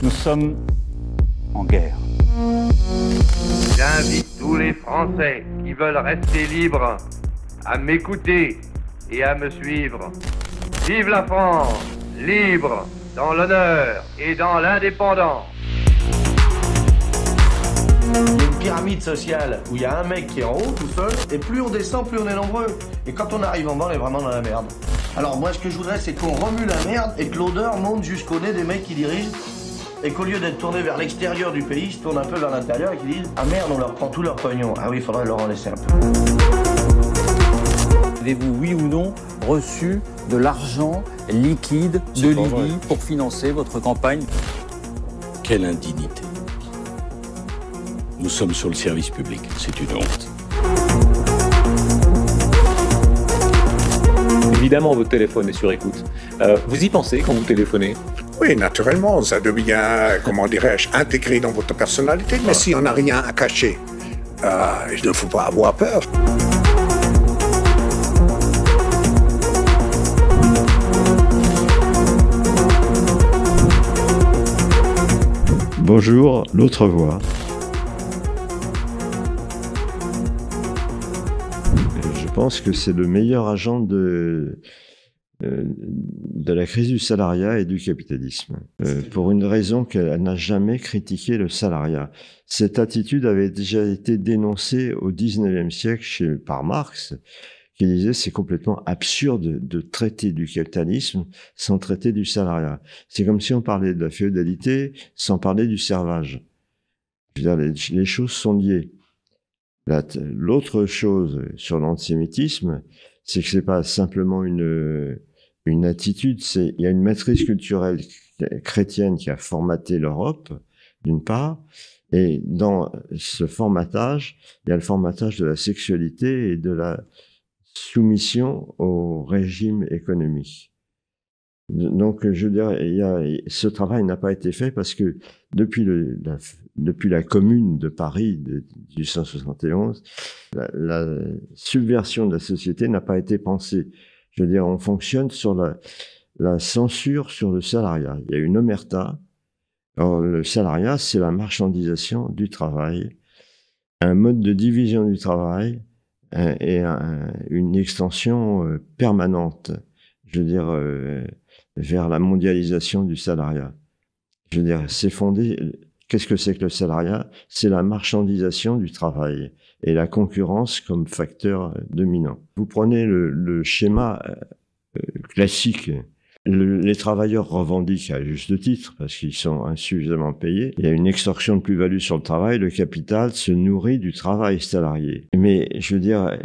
Nous sommes en guerre. J'invite tous les Français qui veulent rester libres à m'écouter et à me suivre. Vive la France, libre, dans l'honneur et dans l'indépendance. Il y a une pyramide sociale où il y a un mec qui est en haut tout seul, et plus on descend, plus on est nombreux. Et quand on arrive en bas, on est vraiment dans la merde. Alors moi, ce que je voudrais, c'est qu'on remue la merde et que l'odeur monte jusqu'au nez des mecs qui dirigent, et qu'au lieu d'être tourné vers l'extérieur du pays, ils se tournent un peu vers l'intérieur et qu'ils disent « Ah merde, on leur prend tout leur pognon. Ah oui, il faudrait leur en laisser un peu. » Avez-vous, oui ou non, reçu de l'argent liquide de Libye pour financer votre campagne? Quelle indignité. Nous sommes sur le service public, c'est une honte. Évidemment, votre téléphone est sur écoute. Vous y pensez quand vous téléphonez? Oui, naturellement, ça devient, comment dirais-je, intégré dans votre personnalité. Mais si on n'a rien à cacher, il ne faut pas avoir peur. Bonjour, l'autre voix. Je pense que c'est le meilleur agent de la crise du salariat et du capitalisme. Pour une raison qu'elle n'a jamais critiqué le salariat. Cette attitude avait déjà été dénoncée au XIXe siècle par Marx, qui disait c'est complètement absurde de traiter du capitalisme sans traiter du salariat. C'est comme si on parlait de la féodalité sans parler du servage. Je veux dire, les choses sont liées. L'autre chose sur l'antisémitisme, c'est que c'est pas simplement une attitude, il y a une matrice culturelle chrétienne qui a formaté l'Europe, d'une part, et dans ce formatage, il y a le formatage de la sexualité et de la soumission au régime économique. Donc, je veux dire, ce travail n'a pas été fait parce que depuis la Commune de Paris de 1871, la subversion de la société n'a pas été pensée. Je veux dire, on fonctionne sur la censure sur le salariat. Il y a une omerta. Alors, le salariat, c'est la marchandisation du travail, un mode de division du travail et une extension permanente, je veux dire, vers la mondialisation du salariat. Je veux dire, c'est fondé... Qu'est-ce que c'est que le salariat? C'est la marchandisation du travail et la concurrence comme facteur dominant. Vous prenez le schéma classique. Les travailleurs revendiquent à juste titre parce qu'ils sont insuffisamment payés. Il y a une extorsion de plus-value sur le travail. Le capital se nourrit du travail salarié. Mais je veux dire,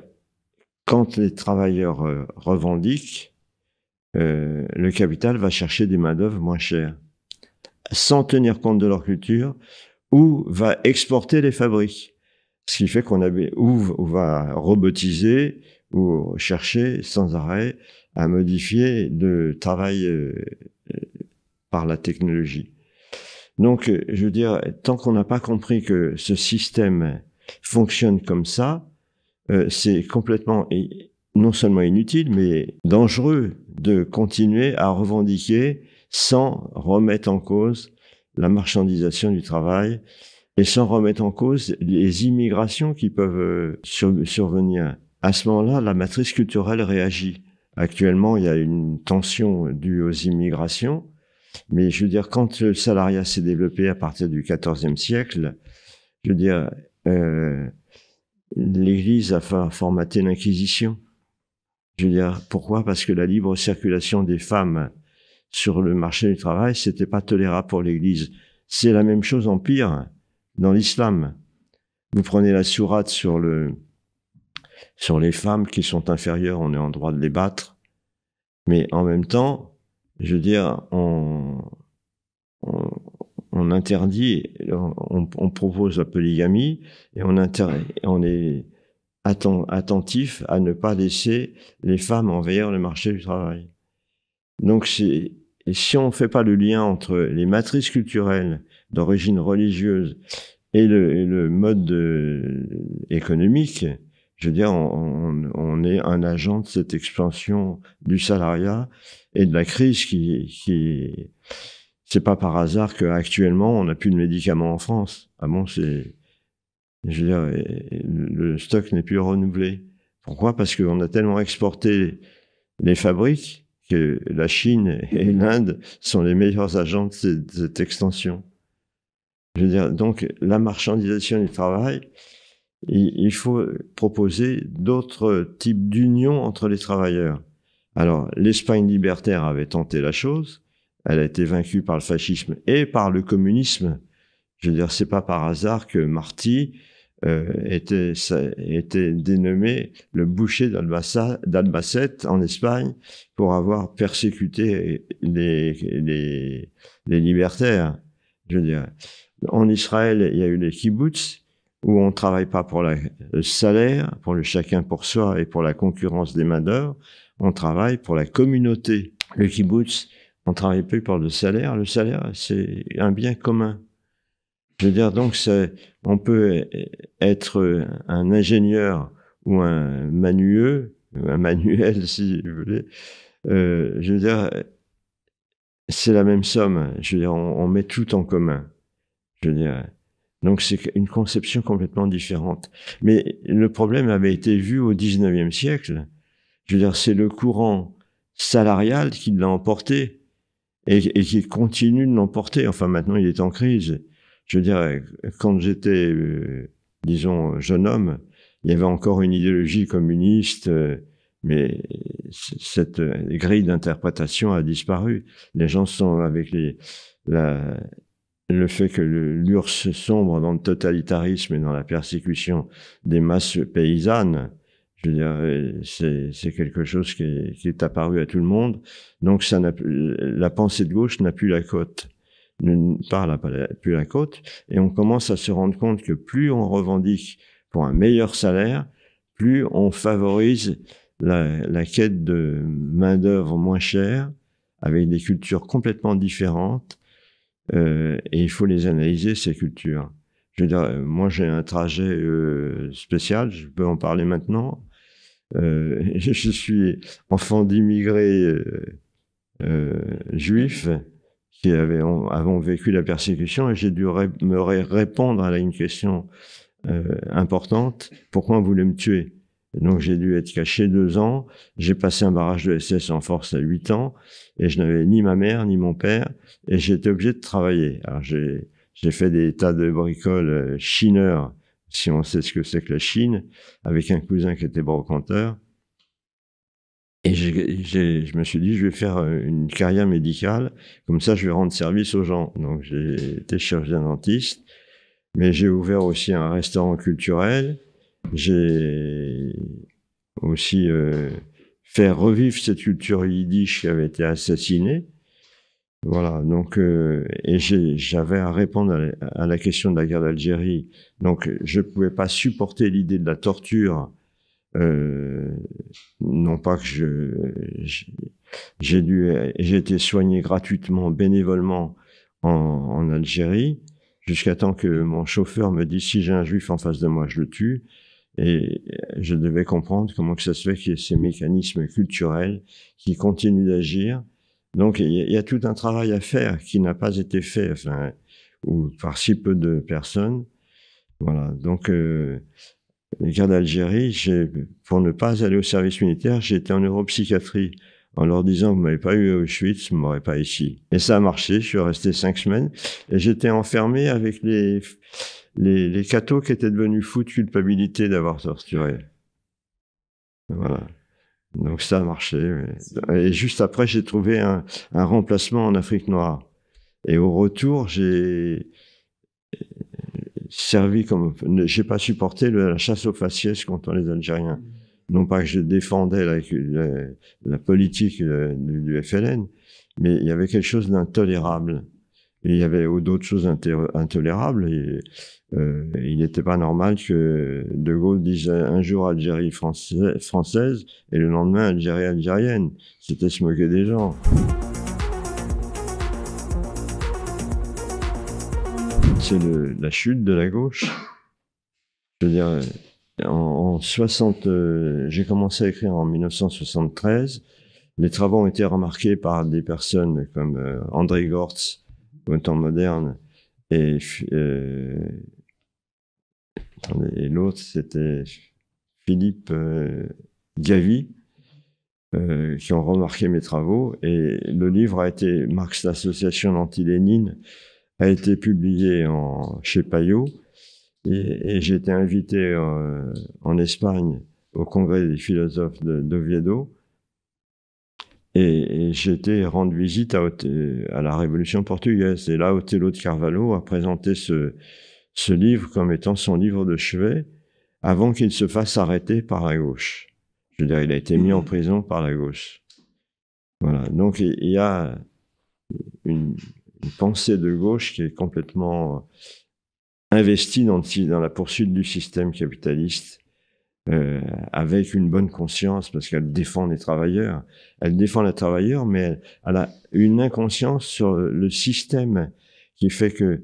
quand les travailleurs revendiquent, le capital va chercher des main-d'œuvre moins chères, sans tenir compte de leur culture, ou va exporter les fabriques. Ce qui fait ou va robotiser, ou chercher sans arrêt à modifier le travail par la technologie. Donc, je veux dire, tant qu'on n'a pas compris que ce système fonctionne comme ça, c'est complètement, non seulement inutile, mais dangereux de continuer à revendiquer sans remettre en cause la marchandisation du travail et sans remettre en cause les immigrations qui peuvent survenir. À ce moment-là, la matrice culturelle réagit. Actuellement, il y a une tension due aux immigrations, mais je veux dire, quand le salariat s'est développé à partir du XIVe siècle, je veux dire, l'Église a formaté l'Inquisition. Je veux dire, pourquoi? Parce que la libre circulation des femmes sur le marché du travail, c'était pas tolérable pour l'Église. C'est la même chose en pire dans l'islam. Vous prenez la sourate sur les femmes qui sont inférieures, on est en droit de les battre. Mais en même temps, je veux dire, on interdit, on propose la polygamie et on est attentif à ne pas laisser les femmes envahir le marché du travail. Donc, si on ne fait pas le lien entre les matrices culturelles d'origine religieuse et le mode économique, je veux dire, on est un agent de cette expansion du salariat et de la crise qui c'est pas par hasard qu'actuellement, on n'a plus de médicaments en France. Ah bon, je veux dire, le stock n'est plus renouvelé. Pourquoi? Parce qu'on a tellement exporté les fabriques que la Chine et l'Inde sont les meilleurs agents de cette extension. Je veux dire, donc, la marchandisation du travail, il faut proposer d'autres types d'unions entre les travailleurs. Alors, l'Espagne libertaire avait tenté la chose. Elle a été vaincue par le fascisme et par le communisme. Je veux dire, c'est pas par hasard que Martí était dénommé le boucher d'Albacete en Espagne pour avoir persécuté les libertaires. Je veux dire, en Israël, il y a eu les kibbutz où on travaille pas pour le salaire, pour le chacun pour soi et pour la concurrence des main-d'œuvre. On travaille pour la communauté. Le kibbutz, on travaille plus pour le salaire. Le salaire, c'est un bien commun. Je veux dire, donc, on peut être un ingénieur ou un manuel, si vous voulez. Je veux dire, c'est la même somme. Je veux dire, on met tout en commun. Je veux dire, donc c'est une conception complètement différente. Mais le problème avait été vu au XIXe siècle. Je veux dire, c'est le courant salarial qui l'a emporté et qui continue de l'emporter. Enfin, maintenant, il est en crise. Je veux dire, quand j'étais, disons, jeune homme, il y avait encore une idéologie communiste, mais cette grille d'interprétation a disparu. Les gens sont avec le fait que l'URSS sombre dans le totalitarisme et dans la persécution des masses paysannes. Je veux dire, c'est quelque chose qui est apparu à tout le monde. Donc, la pensée de gauche n'a plus la cote. Ne parle plus la côte, et on commence à se rendre compte que plus on revendique pour un meilleur salaire, plus on favorise la quête de main-d'œuvre moins chère, avec des cultures complètement différentes, et il faut les analyser, ces cultures. Je veux dire, moi j'ai un trajet spécial, je peux en parler maintenant. Je suis enfant d'immigrés juifs, qui avons vécu la persécution, et j'ai dû me répondre à une question importante. Pourquoi on voulait me tuer? Et donc j'ai dû être caché 2 ans. J'ai passé un barrage de SS en force à 8 ans, et je n'avais ni ma mère ni mon père, et j'ai été obligé de travailler. Alors j'ai fait des tas de bricoles chineurs, si on sait ce que c'est que la Chine, avec un cousin qui était brocanteur. Et je me suis dit, je vais faire une carrière médicale, comme ça je vais rendre service aux gens. Donc j'ai été chirurgien dentiste, mais j'ai ouvert aussi un restaurant culturel. J'ai aussi fait revivre cette culture yiddish qui avait été assassinée. Voilà, donc, et j'avais à répondre à la question de la guerre d'Algérie. Donc je pouvais pas supporter l'idée de la torture. Non pas que j'ai été soigné gratuitement, bénévolement en Algérie, jusqu'à temps que mon chauffeur me dise si j'ai un juif en face de moi, je le tue. Et je devais comprendre comment que ça se fait qu'il y ait ces mécanismes culturels qui continuent d'agir. Donc il y a tout un travail à faire qui n'a pas été fait, enfin, ou par si peu de personnes. Voilà, donc les guerres d'Algérie, pour ne pas aller au service militaire, j'ai été en neuropsychiatrie en leur disant, vous m'avez pas eu à Auschwitz, vous m'aurez pas ici. Et ça a marché, je suis resté 5 semaines, et j'étais enfermé avec les cathos qui étaient devenus fous de culpabilité d'avoir torturé. Voilà. Donc ça a marché. Et juste après, j'ai trouvé un remplacement en Afrique noire. Et au retour, j'ai j'ai pas supporté la chasse aux faciès contre les Algériens. Non pas que je défendais la politique du FLN, mais il y avait quelque chose d'intolérable. Et il y avait d'autres choses intolérables. Et, il n'était pas normal que De Gaulle dise un jour Algérie française et le lendemain Algérie algérienne. C'était se moquer des gens. C'est la chute de la gauche. Je veux dire, j'ai commencé à écrire en 1973. Les travaux ont été remarqués par des personnes comme André Gortz au temps moderne, et l'autre, c'était Philippe Gavy, qui ont remarqué mes travaux. Et le livre a été, Marx, l'association anti-Lénine, a été publié chez Payot. Et j'ai été invité en Espagne au congrès des philosophes d'Oviedo. Et j'ai été rendre visite à la Révolution portugaise. Et là, Otelo de Carvalho a présenté ce livre comme étant son livre de chevet avant qu'il se fasse arrêter par la gauche. Je veux dire, il a été mis en prison par la gauche. Voilà. Donc, il y a une pensée de gauche qui est complètement investie dans la poursuite du système capitaliste, avec une bonne conscience, parce qu'elle défend les travailleurs. Elle défend les travailleurs, mais elle a une inconscience sur le système qui fait que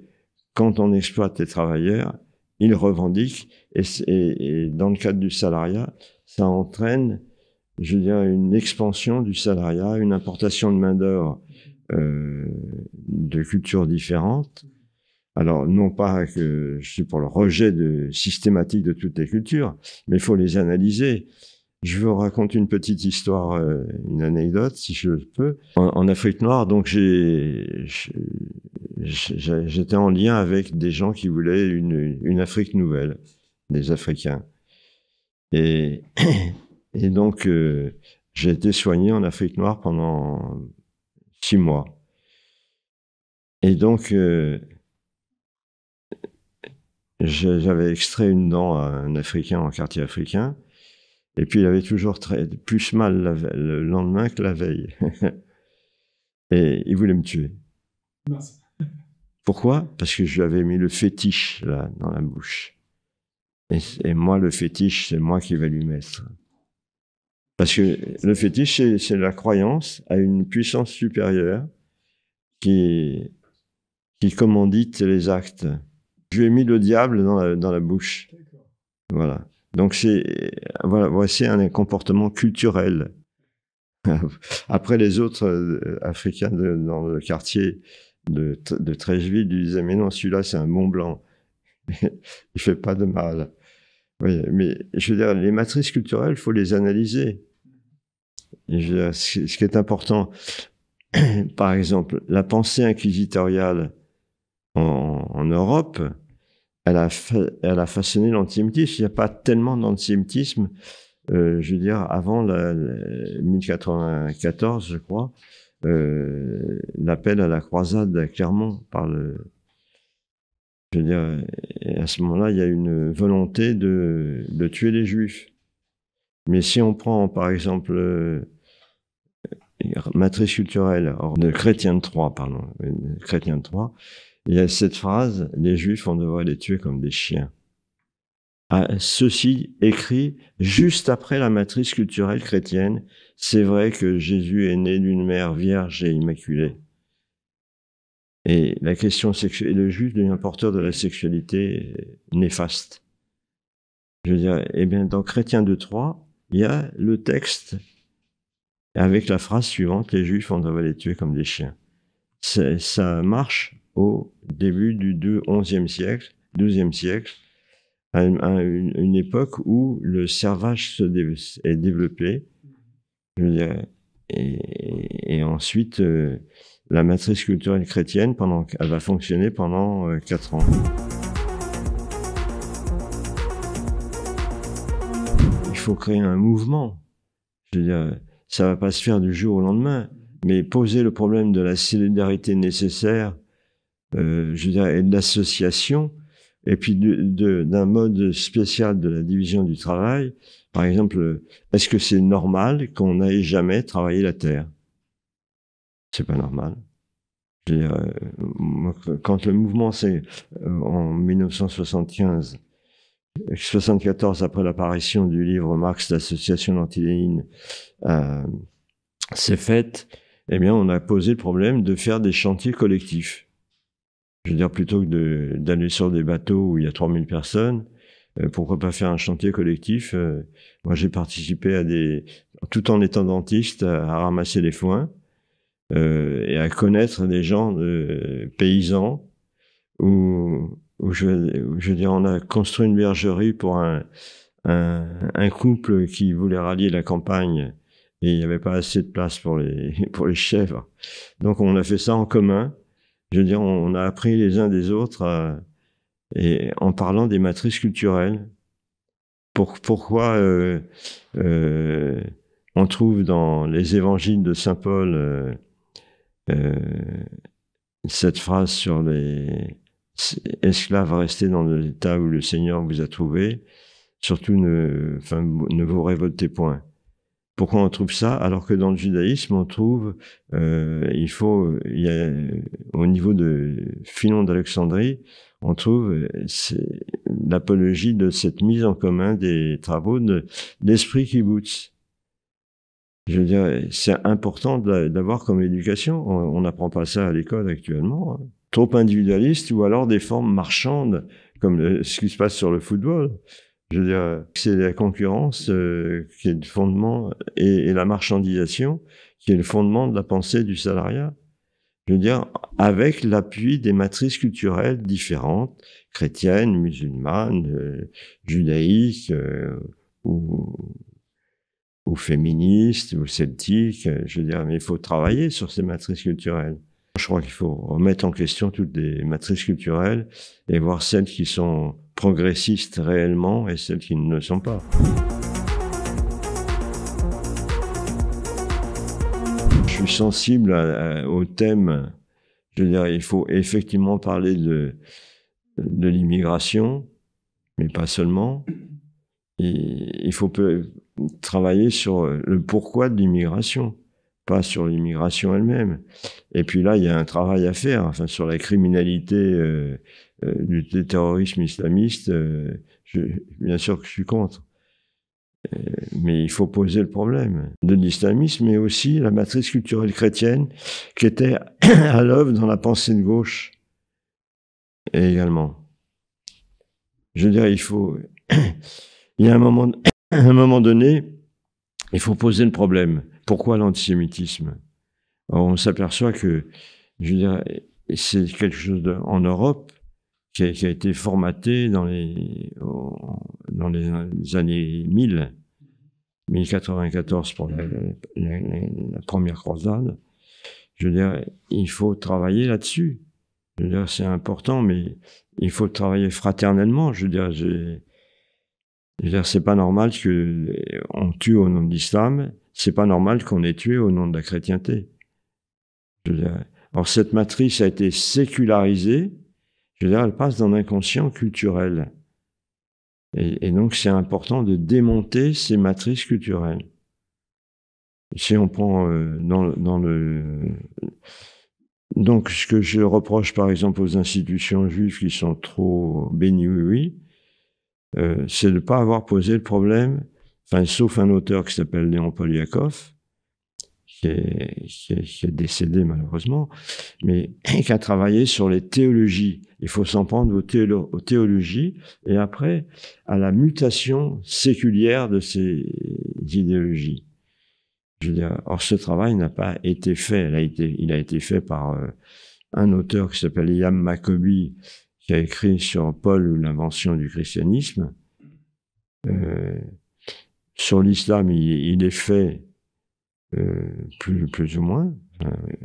quand on exploite les travailleurs, ils revendiquent, et dans le cadre du salariat, ça entraîne, je veux dire, une expansion du salariat, une importation de main-d'œuvre de cultures différentes. Alors, non pas que je suis pour le rejet systématique de toutes les cultures, mais il faut les analyser. Je vous raconte une petite histoire, une anecdote, si je peux. En Afrique noire, donc j'étais en lien avec des gens qui voulaient une Afrique nouvelle, des Africains. Et donc, j'ai été soigné en Afrique noire pendant 6 mois. Et donc, j'avais extrait une dent à un Africain en quartier africain, et puis il avait toujours plus mal le lendemain que la veille. Et il voulait me tuer. Merci. Pourquoi? Parce que je lui avais mis le fétiche là, dans la bouche. Et moi, le fétiche, c'est moi qui vais lui mettre. Parce que le fétiche, c'est la croyance à une puissance supérieure qui commandite les actes. Je lui ai mis le diable dans la bouche. Voilà. Donc voici un comportement culturel. Après, les autres Africains dans le quartier de Treichville lui disaient, mais non, celui-là, c'est un Mont Blanc. Il fait pas de mal. Oui, mais je veux dire, les matrices culturelles, il faut les analyser. Et je veux dire, ce qui est important, par exemple, la pensée inquisitoriale en Europe, elle a façonné l'antisémitisme. Il n'y a pas tellement d'antisémitisme, je veux dire, avant 1094, je crois, l'appel à la croisade à Clermont par je veux dire, à ce moment-là, il y a une volonté de tuer les Juifs. Mais si on prend, par exemple, matrice culturelle de Chrétien de Troyes, Chrétien de Troyes, il y a cette phrase, les Juifs, on devrait les tuer comme des chiens. Ceci écrit juste après la matrice culturelle chrétienne. C'est vrai que Jésus est né d'une mère vierge et immaculée. Et la question sexuelle, le juif devient porteur de la sexualité néfaste. Je veux dire, eh bien, dans Chrétien de Troyes, il y a le texte avec la phrase suivante, les Juifs, on devrait les tuer comme des chiens. Ça marche au début du XIe siècle, XIIe siècle, à une époque où le servage est développé. Je veux dire, et ensuite, la matrice culturelle chrétienne, elle va fonctionner pendant 4 ans. Il faut créer un mouvement. Je veux dire, ça va pas se faire du jour au lendemain, mais poser le problème de la solidarité nécessaire, je veux dire, et de l'association, et puis d'un mode spécial de la division du travail. Par exemple, est-ce que c'est normal qu'on n'aille jamais travailler la terre? C'est pas normal. Je veux dire, quand le mouvement, c'est en 1975, 74 après l'apparition du livre Marx, l'association anti-Lénine, s'est faite, eh bien, on a posé le problème de faire des chantiers collectifs. Je veux dire, plutôt que d'aller sur des bateaux où il y a 3000 personnes, pourquoi pas faire un chantier collectif? Moi, j'ai participé tout en étant dentiste, à ramasser les foins. et à connaître des gens paysans où je veux dire, on a construit une bergerie pour un couple qui voulait rallier la campagne et il n'y avait pas assez de place pour les chèvres. Donc on a fait ça en commun. Je veux dire, on a appris les uns des autres et en parlant des matrices culturelles. Pourquoi on trouve dans les évangiles de saint Paul cette phrase sur les esclaves restés dans l'état où le Seigneur vous a trouvé, surtout ne vous révoltez point. Pourquoi on trouve ça alors que dans le judaïsme on trouve il y a au niveau de Philon d'Alexandrie on trouve l'apologie de cette mise en commun des travaux d'esprit kibbutz. Je veux dire, c'est important d'avoir comme éducation. On n'apprend pas ça à l'école actuellement. Hein. Trop individualiste ou alors des formes marchandes comme ce qui se passe sur le football. Je veux dire, c'est la concurrence qui est le fondement et la marchandisation qui est le fondement de la pensée du salariat. Je veux dire, avec l'appui des matrices culturelles différentes, chrétiennes, musulmanes, judaïques ou féministes ou celtiques. Je veux dire, mais il faut travailler sur ces matrices culturelles. Je crois qu'il faut remettre en question toutes les matrices culturelles et voir celles qui sont progressistes réellement et celles qui ne le sont pas. Je suis sensible au thème. Je veux dire, il faut effectivement parler de l'immigration, mais pas seulement. Et il faut travailler sur le pourquoi de l'immigration, pas sur l'immigration elle-même. Et puis là, il y a un travail à faire, enfin, sur la criminalité du terrorisme islamiste. Bien sûr que je suis contre. Mais il faut poser le problème de l'islamisme, mais aussi la matrice culturelle chrétienne qui était à l'œuvre dans la pensée de gauche et également. Je veux dire, il y a un moment donné, il faut poser le problème. Pourquoi l'antisémitisme? On s'aperçoit que, je veux dire, c'est quelque chose en Europe qui a été formaté dans les années 1094 pour la première croisade. Je veux dire, il faut travailler là-dessus. Je veux dire, c'est important, mais il faut travailler fraternellement. Je veux dire, c'est pas normal qu'on tue au nom de l'islam. C'est pas normal qu'on ait tué au nom de la chrétienté. Je veux dire, alors cette matrice a été sécularisée. Je veux dire, elle passe dans l'inconscient culturel. Et donc, c'est important de démonter ces matrices culturelles. Si on prend donc, ce que je reproche, par exemple, aux institutions juives qui sont trop béni-oui, c'est de ne pas avoir posé le problème, enfin, sauf un auteur qui s'appelle Léon Poliakov, qui est décédé malheureusement, mais qui a travaillé sur les théologies. Il faut s'en prendre aux théologies et après à la mutation séculière de ces idéologies. Je veux dire, or ce travail n'a pas été fait. Il a été fait par un auteur qui s'appelle Yam Maccoby, qui a écrit sur Paul ou l'invention du christianisme. Sur l'islam, il est fait plus ou moins.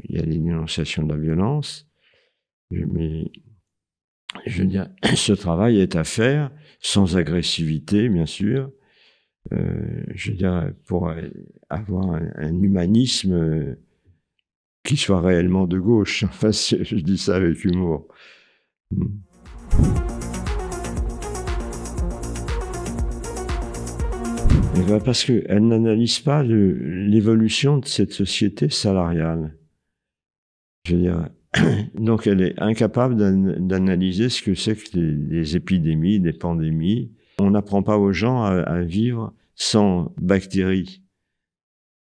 Il y a des dénonciations de la violence. Mais je veux dire, ce travail est à faire sans agressivité, bien sûr. Je veux dire, pour avoir un humanisme qui soit réellement de gauche. Enfin, je dis ça avec humour. Parce qu'elle n'analyse pas l'évolution de cette société salariale. Je veux dire, donc elle est incapable d'analyser ce que c'est que les épidémies, des pandémies. On n'apprend pas aux gens à vivre sans bactéries.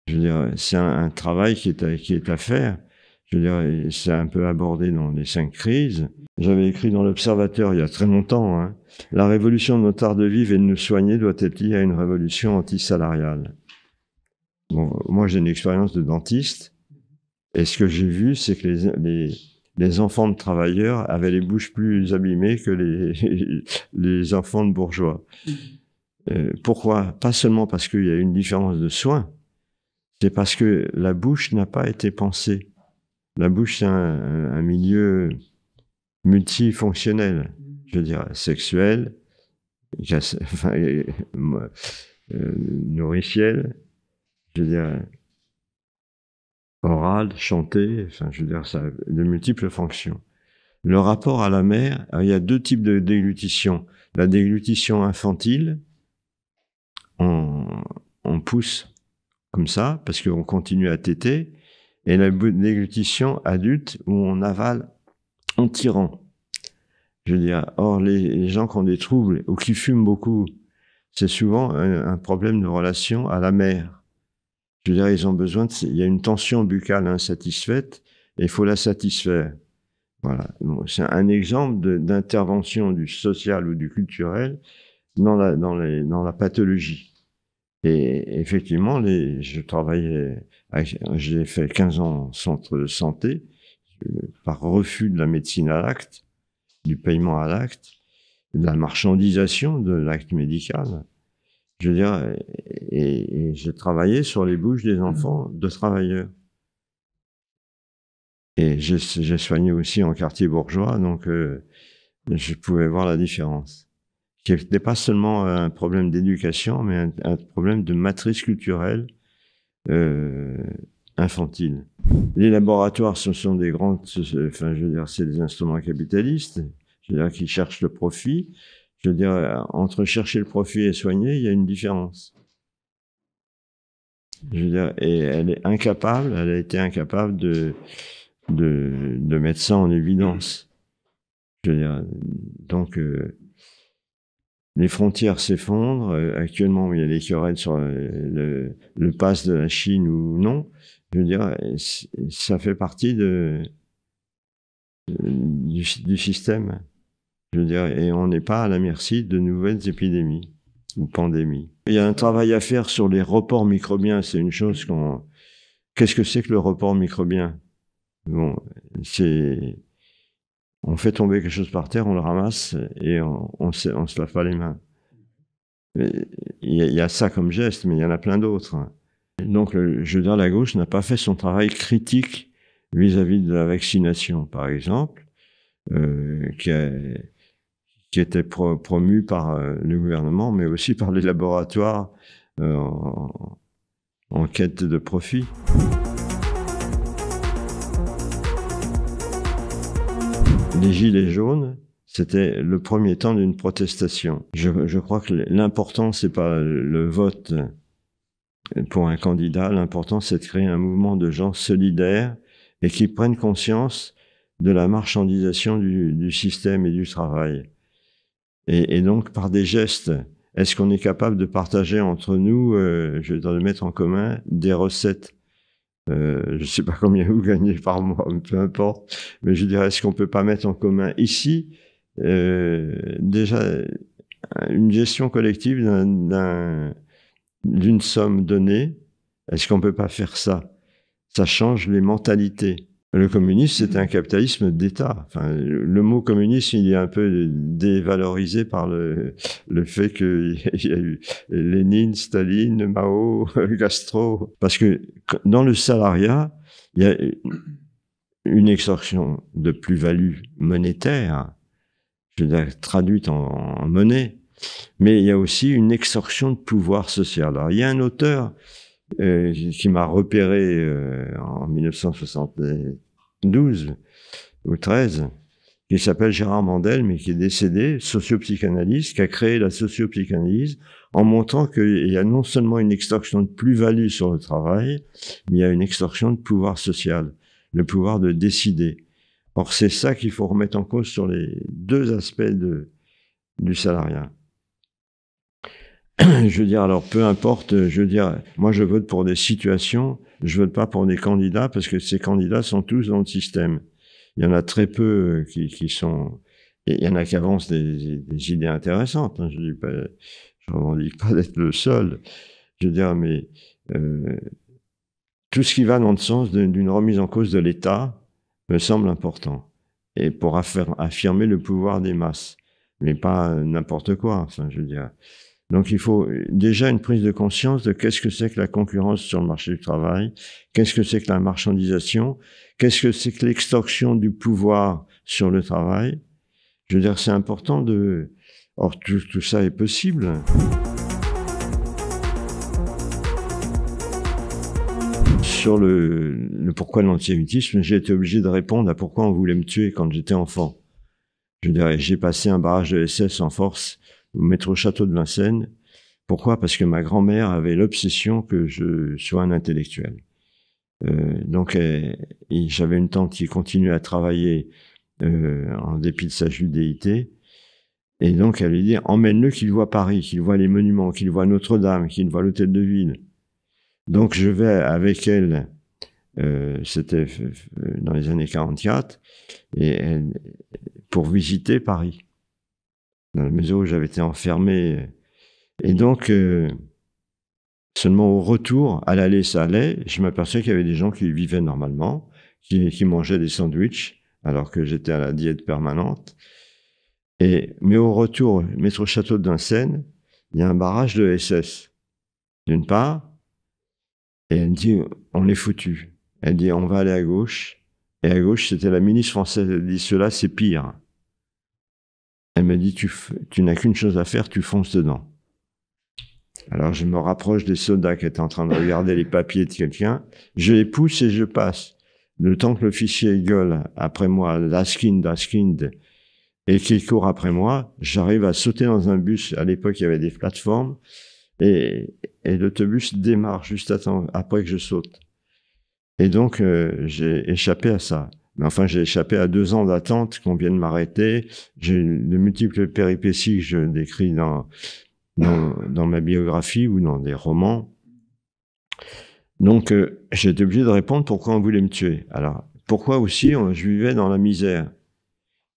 Je veux dire, c'est un travail qui est à faire. Je veux dire, c'est un peu abordé dans les 5 crises. J'avais écrit dans l'Observateur il y a très longtemps, hein, la révolution de notre art de vivre et de nous soigner doit être liée à une révolution antisalariale. Bon, moi j'ai une expérience de dentiste. Et ce que j'ai vu, c'est que les enfants de travailleurs avaient les bouches plus abîmées que les enfants de bourgeois. Pourquoi? Pas seulement parce qu'il y a une différence de soins, c'est parce que la bouche n'a pas été pensée. La bouche, c'est un milieu multifonctionnel, je veux dire, sexuel, enfin, nourriciel, je veux dire, oral, chanté, enfin, je veux dire, ça a de multiples fonctions. Le rapport à la mère, il y a deux types de déglutition. La déglutition infantile, on pousse comme ça, parce qu'on continue à téter, et la déglutition adulte, où on avale en tirant. Je veux dire, or, les gens qui ont des troubles, ou qui fument beaucoup, c'est souvent un problème de relation à la mère. Je veux dire, ils ont besoin il y a une tension buccale insatisfaite, et il faut la satisfaire. Voilà. Bon, c'est un exemple d'intervention du social ou du culturel dans la pathologie. Et effectivement, j'ai fait 15 ans en centre de santé, par refus de la médecine à l'acte, du paiement à l'acte, de la marchandisation de l'acte médical. Je veux dire, et j'ai travaillé sur les bouches des enfants de travailleurs. Et j'ai soigné aussi en quartier bourgeois, donc je pouvais voir la différence. Qui n'était pas seulement un problème d'éducation, mais un problème de matrice culturelle infantile. Les laboratoires, ce sont des grands, enfin, je veux dire, c'est des instruments capitalistes, je veux dire, qui cherchent le profit. Je veux dire, entre chercher le profit et soigner, il y a une différence. Je veux dire, et elle a été incapable de mettre ça en évidence. Je veux dire, donc, les frontières s'effondrent. Actuellement, il y a des querelles sur le pass de la Chine ou non. Je veux dire, ça fait partie du système. Je veux dire, et on n'est pas à la merci de nouvelles épidémies ou pandémies. Il y a un travail à faire sur les reports microbiens. C'est une chose Qu'est-ce que c'est que le report microbien? Bon, on fait tomber quelque chose par terre, on le ramasse et on se lave pas les mains. Il y a ça comme geste, mais il y en a plein d'autres. Donc, je veux dire, la gauche n'a pas fait son travail critique vis-à-vis de la vaccination, par exemple, qui était promu par le gouvernement, mais aussi par les laboratoires en quête de profit. Les Gilets jaunes, c'était le premier temps d'une protestation. Je crois que l'important, c'est pas le vote pour un candidat, l'important, c'est de créer un mouvement de gens solidaires et qui prennent conscience de la marchandisation du système et du travail. Et donc, par des gestes, est-ce qu'on est capable de partager entre nous, je veux dire, de mettre en commun des recettes? Je sais pas combien vous gagnez par mois, peu importe, mais je dirais, est-ce qu'on peut pas mettre en commun ici, déjà, une gestion collective d'une somme donnée? Est-ce qu'on peut pas faire ça? Ça change les mentalités. Le communisme, c'est un capitalisme d'État. Enfin, le mot communisme, il est un peu dévalorisé par le fait qu'il y a eu Lénine, Staline, Mao, Castro. Parce que dans le salariat, il y a une extorsion de plus-value monétaire, je veux dire, traduite en monnaie, mais il y a aussi une extorsion de pouvoir social. Alors, il y a un auteur qui m'a repéré en 1972 ou 13, qui s'appelle Gérard Mandel, mais qui est décédé, socio-psychanalyste, qui a créé la socio-psychanalyse en montrant qu'il y a non seulement une extorsion de plus-value sur le travail, mais il y a une extorsion de pouvoir social, le pouvoir de décider. Or, c'est ça qu'il faut remettre en cause sur les deux aspects du salariat. Je veux dire, alors peu importe, je veux dire, moi je vote pour des situations, je vote pas pour des candidats parce que ces candidats sont tous dans le système. Il y en a très peu qui sont, et il y en a qui avancent des idées intéressantes. Hein, je revendique pas d'être le seul. Je veux dire, mais tout ce qui va dans le sens d'une remise en cause de l'État me semble important. Et pour affirmer le pouvoir des masses. Mais pas n'importe quoi, enfin, je veux dire. Donc il faut déjà une prise de conscience de qu'est-ce que c'est que la concurrence sur le marché du travail, qu'est-ce que c'est que la marchandisation, qu'est-ce que c'est que l'extorsion du pouvoir sur le travail. Je veux dire, c'est important de... Or, tout ça est possible. Sur le pourquoi de l'antisémitisme, j'ai été obligé de répondre à pourquoi on voulait me tuer quand j'étais enfant. Je veux dire, j'ai passé un barrage de SS en force au métro Château de Vincennes. Pourquoi? Parce que ma grand-mère avait l'obsession que je sois un intellectuel. Donc, j'avais une tante qui continuait à travailler en dépit de sa judéité. Et donc, elle lui dit, emmène-le qu'il voit Paris, qu'il voit les monuments, qu'il voit Notre-Dame, qu'il voit l'hôtel de ville. Donc, je vais avec elle, c'était dans les années 44, pour visiter Paris, dans la mesure où j'avais été enfermé. Et donc, seulement au retour, à l'aller, ça allait, je m'aperçois qu'il y avait des gens qui vivaient normalement, qui mangeaient des sandwichs, alors que j'étais à la diète permanente. Mais au retour, métro Château de Vincennes, il y a un barrage de SS, d'une part, et elle me dit, on est foutu. Elle dit, on va aller à gauche. Et à gauche, c'était la ministre française. Elle dit, cela, c'est pire. Elle me dit, tu n'as qu'une chose à faire, tu fonces dedans. Alors, je me rapproche des soldats qui étaient en train de regarder les papiers de quelqu'un. Je les pousse et je passe. Le temps que l'officier gueule après moi, Laskind, et qu'il court après moi, j'arrive à sauter dans un bus. À l'époque, il y avait des plateformes. Et l'autobus démarre juste après que je saute. Et donc, j'ai échappé à ça. Mais enfin, j'ai échappé à 2 ans d'attente qu'on vienne m'arrêter. J'ai de multiples péripéties que je décris dans ma biographie ou dans des romans. Donc, j'ai été obligé de répondre pourquoi on voulait me tuer. Alors, pourquoi aussi je vivais dans la misère?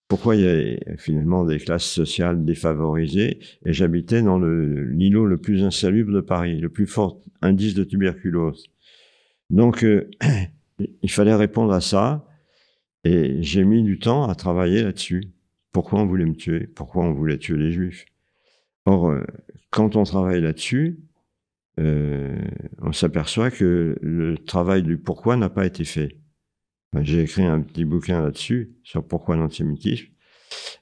Pourquoi il y a finalement des classes sociales défavorisées et j'habitais dans l'îlot le plus insalubre de Paris, le plus fort indice de tuberculose. Donc, il fallait répondre à ça et j'ai mis du temps à travailler là-dessus. Pourquoi on voulait me tuer? Pourquoi on voulait tuer les Juifs? Or, quand on travaille là-dessus, on s'aperçoit que le travail du pourquoi n'a pas été fait. J'ai écrit un petit bouquin là-dessus, sur pourquoi l'antisémitisme,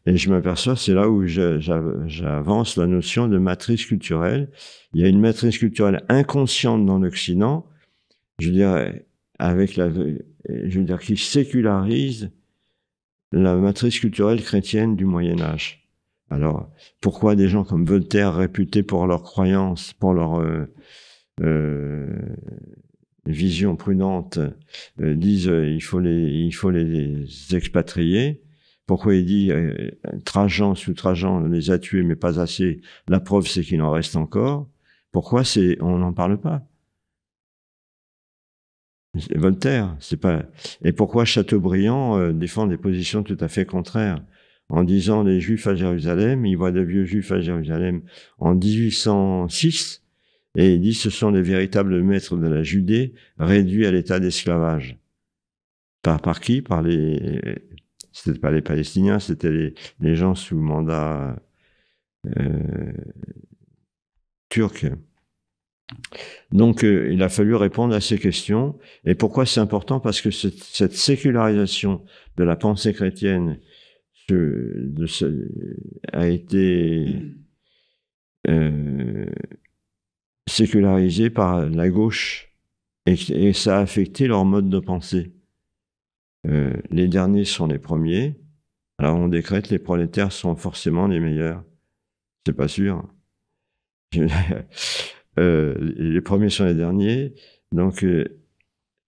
et je m'aperçois, c'est là où j'avance la notion de matrice culturelle. Il y a une matrice culturelle inconsciente dans l'Occident, je dirais, qui sécularise la matrice culturelle chrétienne du Moyen-Âge. Alors, pourquoi des gens comme Voltaire, réputés pour leurs croyances, pour leur vision prudente, disent il faut les expatrier. Pourquoi il dit Trajan, sous Trajan, les a tués, mais pas assez. La preuve, c'est qu'il en reste encore. Pourquoi on n'en parle pas? Voltaire, c'est pas. Et pourquoi Chateaubriand défend des positions tout à fait contraires? En disant les Juifs à Jérusalem, il voit de vieux Juifs à Jérusalem en 1806, et il dit ce sont les véritables maîtres de la Judée réduits à l'état d'esclavage. Par qui? C'était pas les Palestiniens, c'était les gens sous mandat turc. Donc, il a fallu répondre à ces questions. Et pourquoi c'est important? Parce que cette sécularisation de la pensée chrétienne a été sécularisée par la gauche et ça a affecté leur mode de pensée. Les derniers sont les premiers. Alors on décrète les prolétaires sont forcément les meilleurs. C'est pas sûr. Les premiers sont les derniers. Donc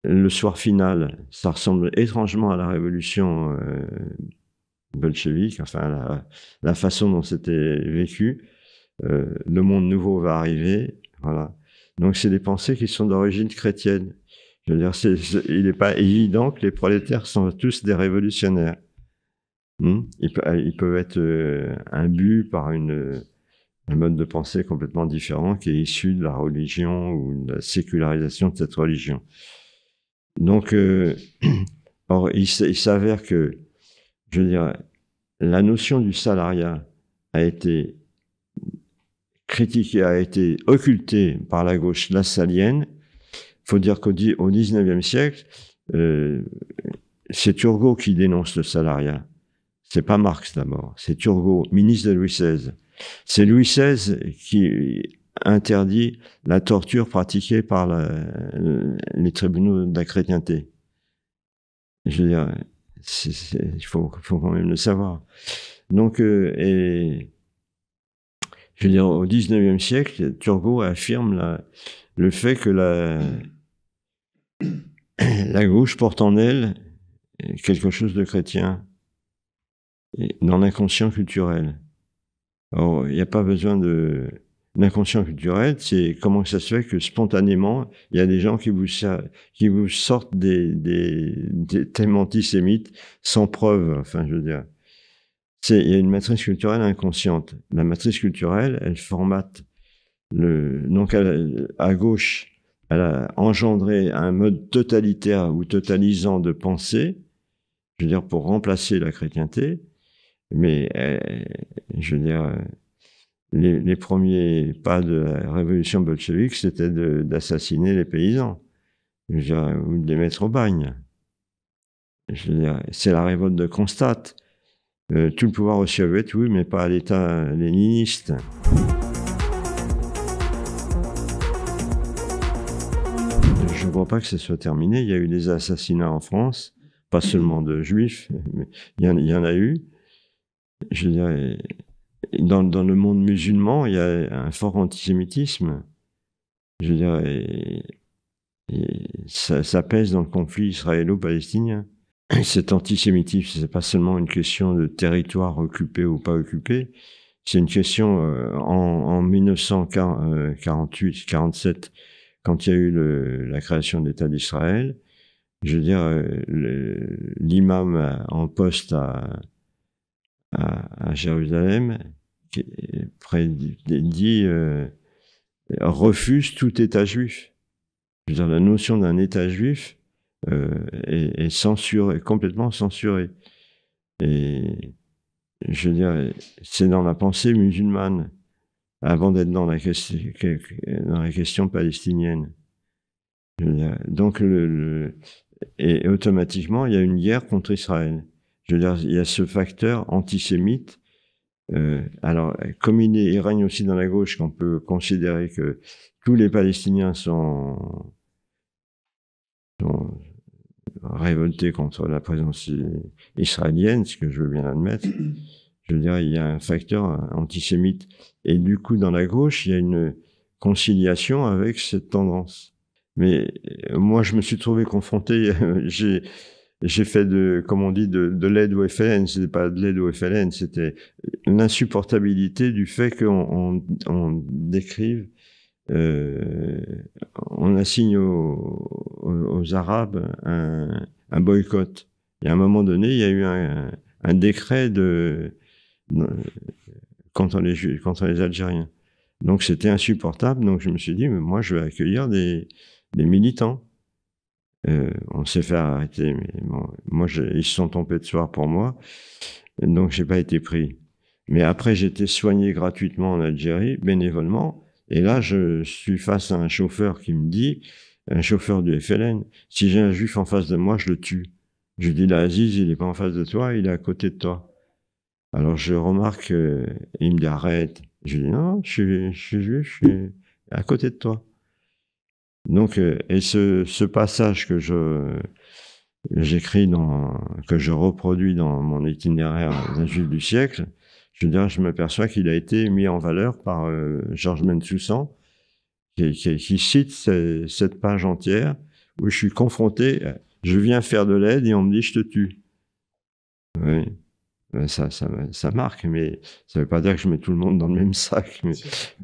le soir final, ça ressemble étrangement à la révolution bolchevique, enfin la façon dont c'était vécu. Le monde nouveau va arriver. Voilà. Donc c'est des pensées qui sont d'origine chrétienne. Je veux dire, il n'est pas évident que les prolétaires sont tous des révolutionnaires. Ils peuvent être imbus par un mode de pensée complètement différent qui est issu de la religion ou de la sécularisation de cette religion. Donc, or, il s'avère que, je veux dire, la notion du salariat a été critiquée, a été occultée par la gauche lassallienne. Il faut dire qu'au XIXe siècle, c'est Turgot qui dénonce le salariat. C'est pas Marx d'abord, c'est Turgot, ministre de Louis XVI. C'est Louis XVI qui interdit la torture pratiquée par les tribunaux de la chrétienté. Je veux dire, il faut quand même le savoir. Donc, je veux dire, au XIXe siècle, Turgot affirme le fait que la gauche porte en elle quelque chose de chrétien, dans l'inconscient culturel. Or, il n'y a pas besoin l'inconscient culturel, c'est comment ça se fait que spontanément, il y a des gens qui vous sortent des thèmes antisémites sans preuve. Enfin, je veux dire, il y a une matrice culturelle inconsciente. La matrice culturelle, elle formate donc à gauche, elle a engendré un mode totalitaire ou totalisant de pensée, je veux dire, pour remplacer la chrétienté. Mais, je veux dire, les premiers pas de la révolution bolchevique, c'était d'assassiner les paysans, je veux dire, ou de les mettre au bagne. Je veux dire, c'est la révolte de Kronstadt. Tout le pouvoir au soviétique, oui, mais pas à l'État léniniste. Je ne crois pas que ce soit terminé. Il y a eu des assassinats en France, pas seulement de juifs, mais il y en a eu. Je veux dire, dans le monde musulman, il y a un fort antisémitisme. Je veux dire, ça pèse dans le conflit israélo-palestinien. Cet antisémitisme, c'est pas seulement une question de territoire occupé ou pas occupé. C'est une question en 1948-47, quand il y a eu la création de l'État d'Israël. Je veux dire, l'imam en poste à Jérusalem dit refuse tout État juif. Je veux dire, la notion d'un État juif est censurée, complètement censurée. Et je veux dire, c'est dans la pensée musulmane, avant d'être dans la question palestinienne. Je veux dire, donc, et automatiquement, il y a une guerre contre Israël. Je veux dire, il y a ce facteur antisémite. Alors, comme il règne aussi dans la gauche, qu'on peut considérer que tous les Palestiniens sont révoltés contre la présence israélienne, ce que je veux bien admettre. Je veux dire, il y a un facteur antisémite. Et du coup, dans la gauche, il y a une conciliation avec cette tendance. Mais moi, je me suis trouvé confronté, j'ai fait comme on dit, de l'aide au FLN. C'était pas de l'aide au FLN, c'était l'insupportabilité du fait qu'on décrive, on assigne aux Arabes un boycott. Et à un moment donné, il y a eu un décret contre les Algériens. Donc c'était insupportable. Donc je me suis dit, mais moi je vais accueillir des militants. On s'est fait arrêter, mais bon, ils se sont tombés de soir pour moi, donc j'ai pas été pris. Mais après, j'ai été soigné gratuitement en Algérie, bénévolement, et là, je suis face à un chauffeur qui me dit, un chauffeur du FLN, si j'ai un juif en face de moi, je le tue. Je lui dis, là, Aziz, il est pas en face de toi, il est à côté de toi. Alors je remarque, il me dit, arrête. Je lui dis, non, je suis juif, je suis à côté de toi. Donc, et ce passage que j'écris que je reproduis dans mon itinéraire d'un juif du siècle, je veux dire, je m'aperçois qu'il a été mis en valeur par Georges Bensoussan, qui cite cette page entière où je suis confronté, je viens faire de l'aide et on me dit je te tue. Oui. Ça marque, mais ça veut pas dire que je mets tout le monde dans le même sac. Mais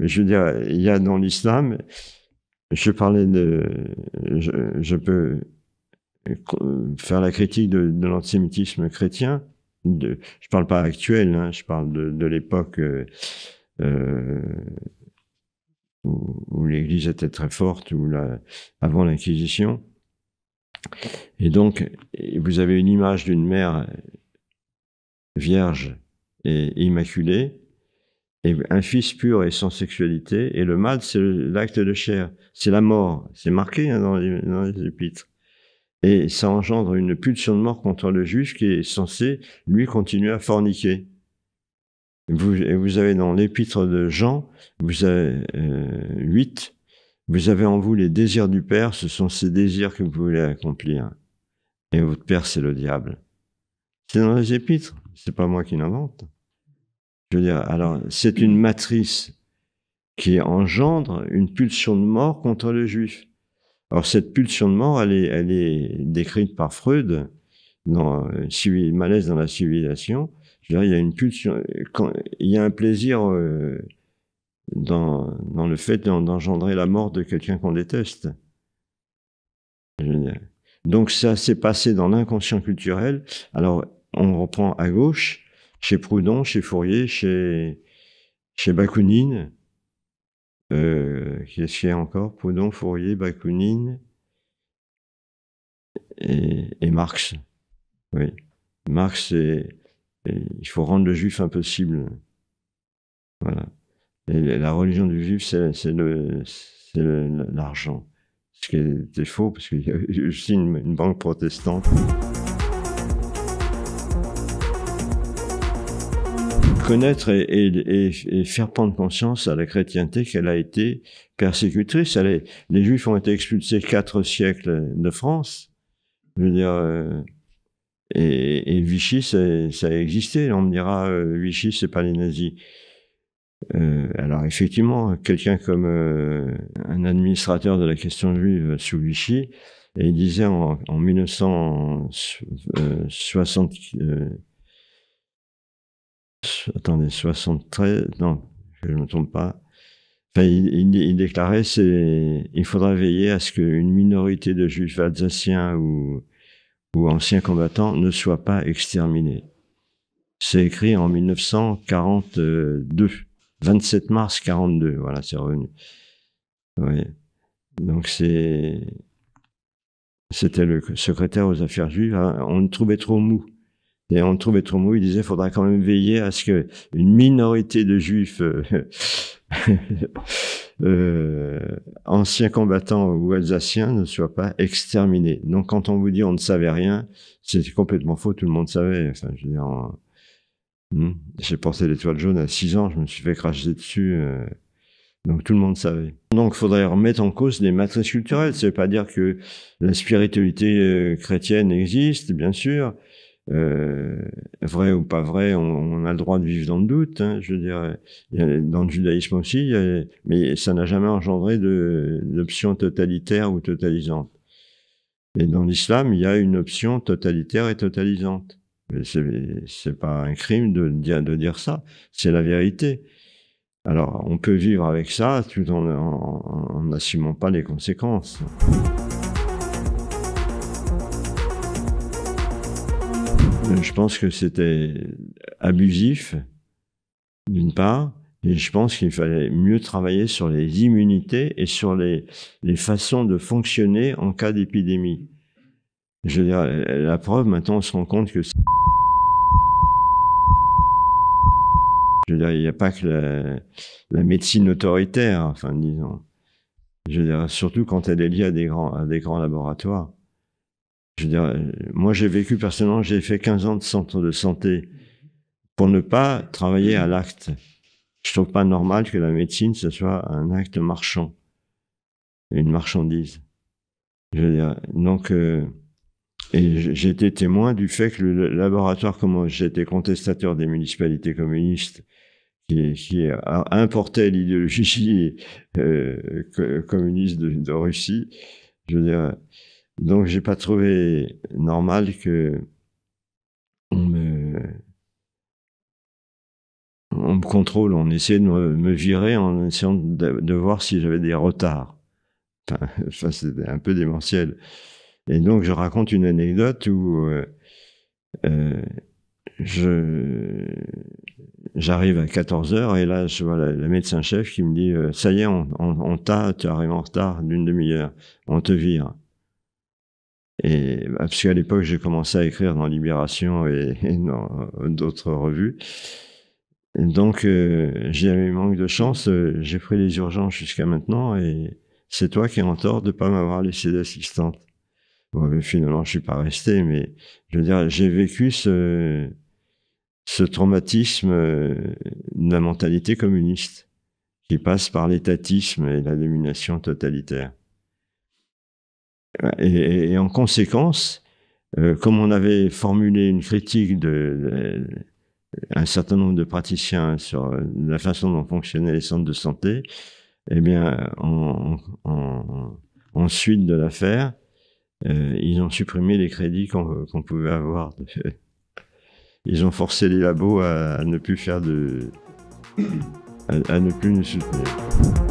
je veux dire, il y a dans l'islam, je peux faire la critique de l'antisémitisme chrétien. Je parle pas actuel, hein, je parle de l'époque où l'Église était très forte, avant l'Inquisition. Et donc, vous avez une image d'une mère vierge et immaculée, et un fils pur et sans sexualité, et le mal, c'est l'acte de chair, c'est la mort, c'est marqué hein, dans les épîtres. Et ça engendre une pulsion de mort contre le juif qui est censé, lui, continuer à forniquer. Vous avez dans l'épître de Jean, vous avez 8, vous avez en vous les désirs du Père, ce sont ces désirs que vous voulez accomplir. Et votre Père, c'est le diable. C'est dans les épîtres, c'est pas moi qui l'invente. Je veux dire, alors, c'est une matrice qui engendre une pulsion de mort contre le juif. Alors, cette pulsion de mort, elle est décrite par Freud dans Malaise dans la civilisation. Je veux dire, il y a une pulsion, il y a un plaisir dans le fait d'engendrer la mort de quelqu'un qu'on déteste. Je veux dire. Donc, ça s'est passé dans l'inconscient culturel. Alors, on reprend à gauche, chez Proudhon, chez Fourier, chez Bakounine. Qu'est-ce qu'il y a encore? Proudhon, Fourier, Bakounine et Marx. Oui. Marx, il faut rendre le juif impossible. Voilà. Et la religion du juif, c'est l'argent. Ce qui était faux, parce qu'il y a aussi une banque protestante. Connaître et faire prendre conscience à la chrétienté qu'elle a été persécutrice. Les Juifs ont été expulsés 4 siècles de France. Je veux dire, et Vichy, ça a existé. On me dira, Vichy, c'est pas les nazis. Alors effectivement, quelqu'un comme un administrateur de la question juive sous Vichy, et il disait en 1960. Attendez, 73, non, je ne me trompe pas. Enfin, il déclarait, il faudra veiller à ce qu'une minorité de juifs alsaciens ou anciens combattants ne soit pas exterminée. C'est écrit en 1942, 27 mars 42, voilà, c'est revenu. Oui. Donc c'était le secrétaire aux affaires juives, hein, on le trouvait trop mou. Et on le trouvait trop mou, il disait, il faudra quand même veiller à ce qu'une minorité de juifs anciens combattants ou alsaciens ne soient pas exterminés. Donc quand on vous dit on ne savait rien, c'est complètement faux, tout le monde savait. Enfin, je veux dire, j'ai porté l'étoile jaune à 6 ans, je me suis fait cracher dessus, donc tout le monde savait. Donc il faudrait remettre en cause les matrices culturelles. Ça ne veut pas dire que la spiritualité chrétienne existe, bien sûr. Vrai ou pas vrai, on a le droit de vivre dans le doute, hein, je veux dire, dans le judaïsme aussi, mais ça n'a jamais engendré d'option totalitaire ou totalisante. Et dans l'islam, il y a une option totalitaire et totalisante. C'est pas un crime de dire ça, c'est la vérité. Alors, on peut vivre avec ça tout en n'assumant pas les conséquences. Je pense que c'était abusif, d'une part, et je pense qu'il fallait mieux travailler sur les immunités et sur les façons de fonctionner en cas d'épidémie. Je veux dire, la preuve, maintenant, on se rend compte que je veux dire, il n'y a pas que la médecine autoritaire, enfin, disons. Je veux dire, surtout quand elle est liée à des grands laboratoires. Je veux dire, moi, j'ai vécu personnellement, j'ai fait 15 ans de centre de santé pour ne pas travailler à l'acte. Je trouve pas normal que la médecine, ce soit un acte marchand, une marchandise. Je veux dire, donc, et j'ai été témoin du fait que le laboratoire, comme j'étais contestateur des municipalités communistes, qui importait l'idéologie communiste de Russie, je veux dire, donc j'ai pas trouvé normal que on me contrôle, on essayait de me virer en essayant de voir si j'avais des retards. Enfin, c'était un peu démentiel. Et donc je raconte une anecdote où j'arrive à 14h et là je vois la médecin-chef qui me dit ça y est, tu arrives en retard d'une demi-heure, on te vire. Et parce qu'à l'époque, j'ai commencé à écrire dans Libération et dans d'autres revues. Et donc, j'ai eu manque de chance. J'ai pris les urgences jusqu'à maintenant, et c'est toi qui es en tort de pas m'avoir laissé d'assistante. Bon, mais finalement, je suis pas resté, mais je veux dire, j'ai vécu ce traumatisme de la mentalité communiste qui passe par l'étatisme et la domination totalitaire. Et en conséquence, comme on avait formulé une critique un certain nombre de praticiens sur la façon dont fonctionnaient les centres de santé, eh bien, en suite de l'affaire, ils ont supprimé les crédits qu'on pouvait avoir. Ils ont forcé les labos à ne plus faire à ne plus nous soutenir.